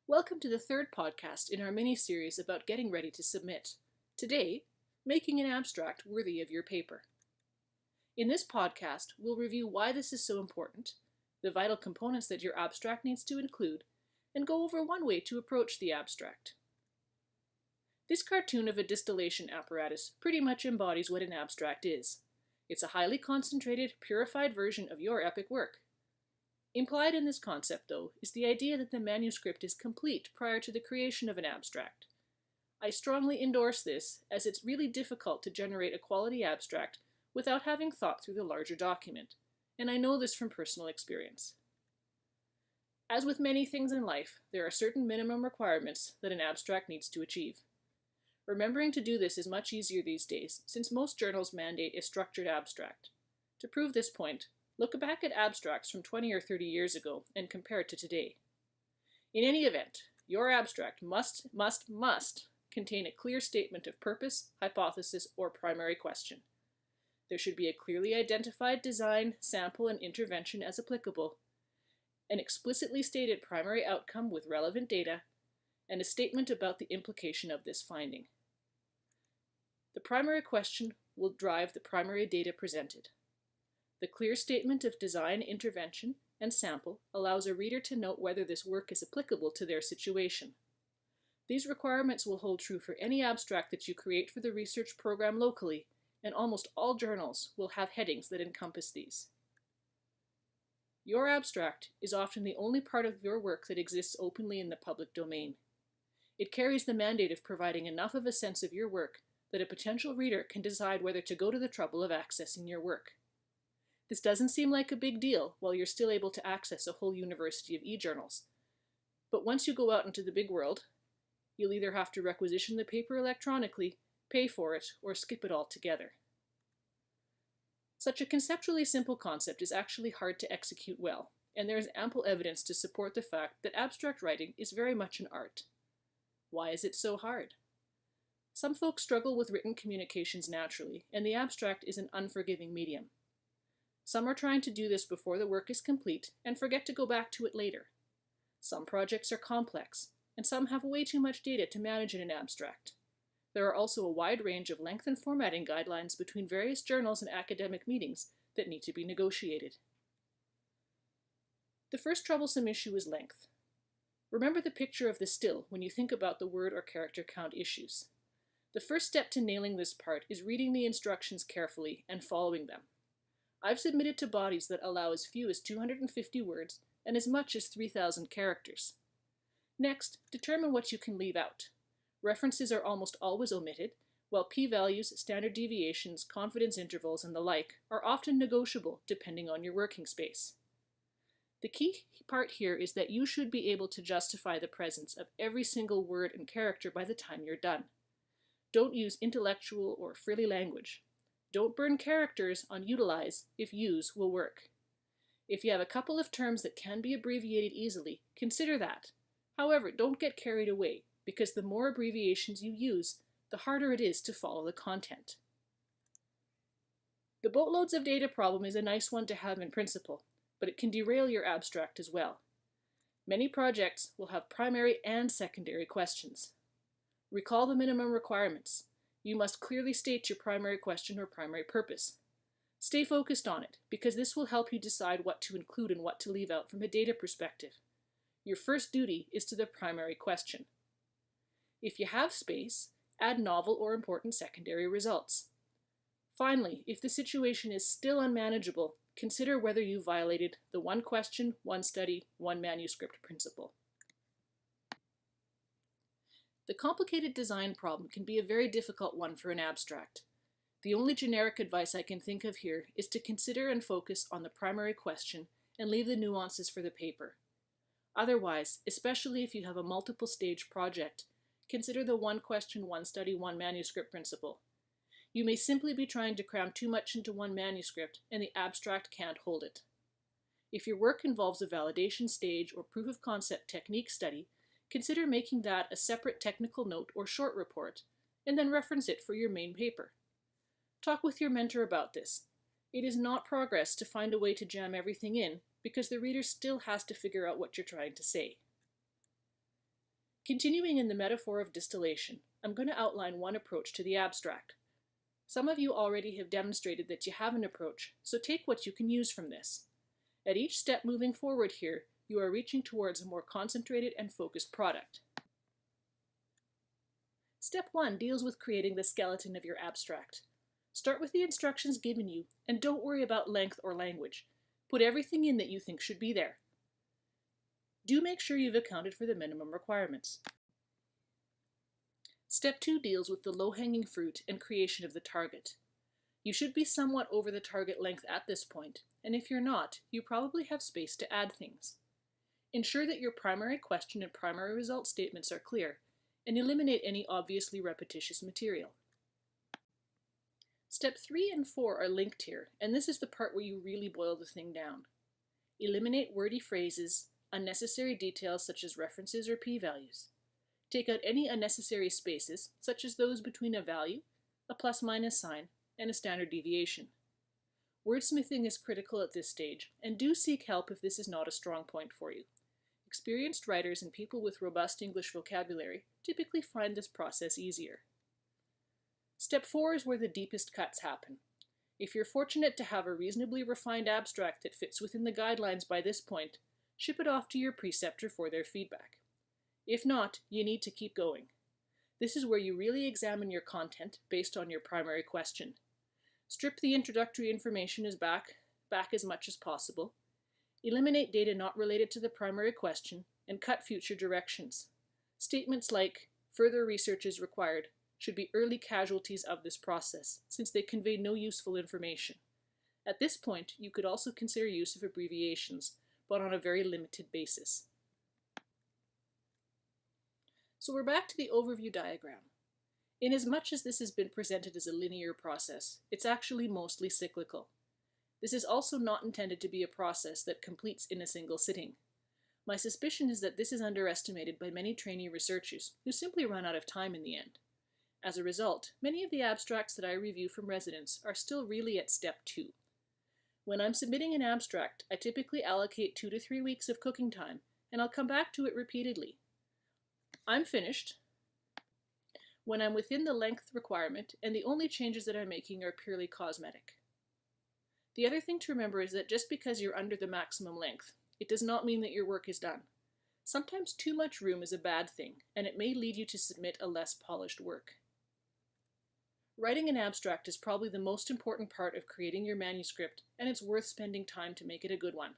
Welcome to the third podcast in our mini-series about getting ready to submit. Today, making an abstract worthy of your paper. In this podcast, we'll review why this is so important, the vital components that your abstract needs to include, and go over one way to approach the abstract. This cartoon of a distillation apparatus pretty much embodies what an abstract is. It's a highly concentrated, purified version of your epic work. Implied in this concept, though, is the idea that the manuscript is complete prior to the creation of an abstract. I strongly endorse this, as it's really difficult to generate a quality abstract without having thought through the larger document, and I know this from personal experience. As with many things in life, there are certain minimum requirements that an abstract needs to achieve. Remembering to do this is much easier these days, since most journals mandate a structured abstract. To prove this point, look back at abstracts from 20 or 30 years ago and compare it to today. In any event, your abstract must contain a clear statement of purpose, hypothesis, or primary question. There should be a clearly identified design, sample, and intervention as applicable, an explicitly stated primary outcome with relevant data, and a statement about the implication of this finding. The primary question will drive the primary data presented. The clear statement of design, intervention, and sample allows a reader to note whether this work is applicable to their situation. These requirements will hold true for any abstract that you create for the research program locally, and almost all journals will have headings that encompass these. Your abstract is often the only part of your work that exists openly in the public domain. It carries the mandate of providing enough of a sense of your work that a potential reader can decide whether to go to the trouble of accessing your work. This doesn't seem like a big deal while you're still able to access a whole university of e-journals. But once you go out into the big world, you'll either have to requisition the paper electronically, pay for it, or skip it altogether. Such a conceptually simple concept is actually hard to execute well, and there is ample evidence to support the fact that abstract writing is very much an art. Why is it so hard? Some folks struggle with written communications naturally, and the abstract is an unforgiving medium. Some are trying to do this before the work is complete and forget to go back to it later. Some projects are complex, and some have way too much data to manage in an abstract. There are also a wide range of length and formatting guidelines between various journals and academic meetings that need to be negotiated. The first troublesome issue is length. Remember the picture of the still when you think about the word or character count issues. The first step to nailing this part is reading the instructions carefully and following them. I've submitted to bodies that allow as few as 250 words and as much as 3,000 characters. Next, determine what you can leave out. References are almost always omitted, while p-values, standard deviations, confidence intervals, and the like are often negotiable depending on your working space. The key part here is that you should be able to justify the presence of every single word and character by the time you're done. Don't use intellectual or frilly language. Don't burn characters on utilize if use will work. If you have a couple of terms that can be abbreviated easily, consider that. However, don't get carried away, because the more abbreviations you use, the harder it is to follow the content. The boatloads of data problem is a nice one to have in principle, but it can derail your abstract as well. Many projects will have primary and secondary questions. Recall the minimum requirements. You must clearly state your primary question or primary purpose. Stay focused on it, because this will help you decide what to include and what to leave out from a data perspective. Your first duty is to the primary question. If you have space, add novel or important secondary results. Finally, if the situation is still unmanageable, consider whether you violated the one question, one study, one manuscript principle. The complicated design problem can be a very difficult one for an abstract. The only generic advice I can think of here is to consider and focus on the primary question and leave the nuances for the paper. Otherwise, especially if you have a multiple stage project, consider the one question, one study, one manuscript principle. You may simply be trying to cram too much into one manuscript and the abstract can't hold it. If your work involves a validation stage or proof of concept technique study, consider making that a separate technical note or short report, and then reference it for your main paper. Talk with your mentor about this. It is not progress to find a way to jam everything in, because the reader still has to figure out what you're trying to say. Continuing in the metaphor of distillation, I'm going to outline one approach to the abstract. Some of you already have demonstrated that you have an approach, so take what you can use from this. At each step moving forward here, you are reaching towards a more concentrated and focused product. Step 1 deals with creating the skeleton of your abstract. Start with the instructions given you, and don't worry about length or language. Put everything in that you think should be there. Do make sure you've accounted for the minimum requirements. Step 2 deals with the low-hanging fruit and creation of the target. You should be somewhat over the target length at this point, and if you're not, you probably have space to add things. Ensure that your primary question and primary result statements are clear, and eliminate any obviously repetitious material. Step 3 and 4 are linked here, and this is the part where you really boil the thing down. Eliminate wordy phrases, unnecessary details such as references or p-values. Take out any unnecessary spaces, such as those between a value, a plus-minus sign, and a standard deviation. Wordsmithing is critical at this stage, and do seek help if this is not a strong point for you. Experienced writers and people with robust English vocabulary typically find this process easier. Step 4 is where the deepest cuts happen. If you're fortunate to have a reasonably refined abstract that fits within the guidelines by this point, ship it off to your preceptor for their feedback. If not, you need to keep going. This is where you really examine your content based on your primary question. Strip the introductory information back as much as possible. Eliminate data not related to the primary question, and cut future directions. Statements like, "Further research is required," should be early casualties of this process, since they convey no useful information. At this point, you could also consider use of abbreviations, but on a very limited basis. So we're back to the overview diagram. Inasmuch as this has been presented as a linear process, it's actually mostly cyclical. This is also not intended to be a process that completes in a single sitting. My suspicion is that this is underestimated by many trainee researchers who simply run out of time in the end. As a result, many of the abstracts that I review from residents are still really at step 2. When I'm submitting an abstract, I typically allocate 2 to 3 weeks of cooking time, and I'll come back to it repeatedly. I'm finished when I'm within the length requirement, and the only changes that I'm making are purely cosmetic. The other thing to remember is that just because you're under the maximum length, it does not mean that your work is done. Sometimes too much room is a bad thing, and it may lead you to submit a less polished work. Writing an abstract is probably the most important part of creating your manuscript, and it's worth spending time to make it a good one.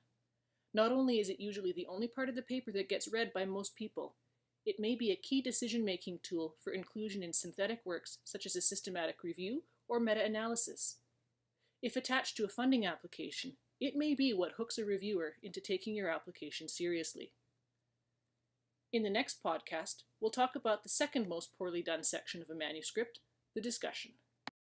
Not only is it usually the only part of the paper that gets read by most people, it may be a key decision-making tool for inclusion in synthetic works such as a systematic review or meta-analysis. If attached to a funding application, it may be what hooks a reviewer into taking your application seriously. In the next podcast, we'll talk about the second most poorly done section of a manuscript, the discussion.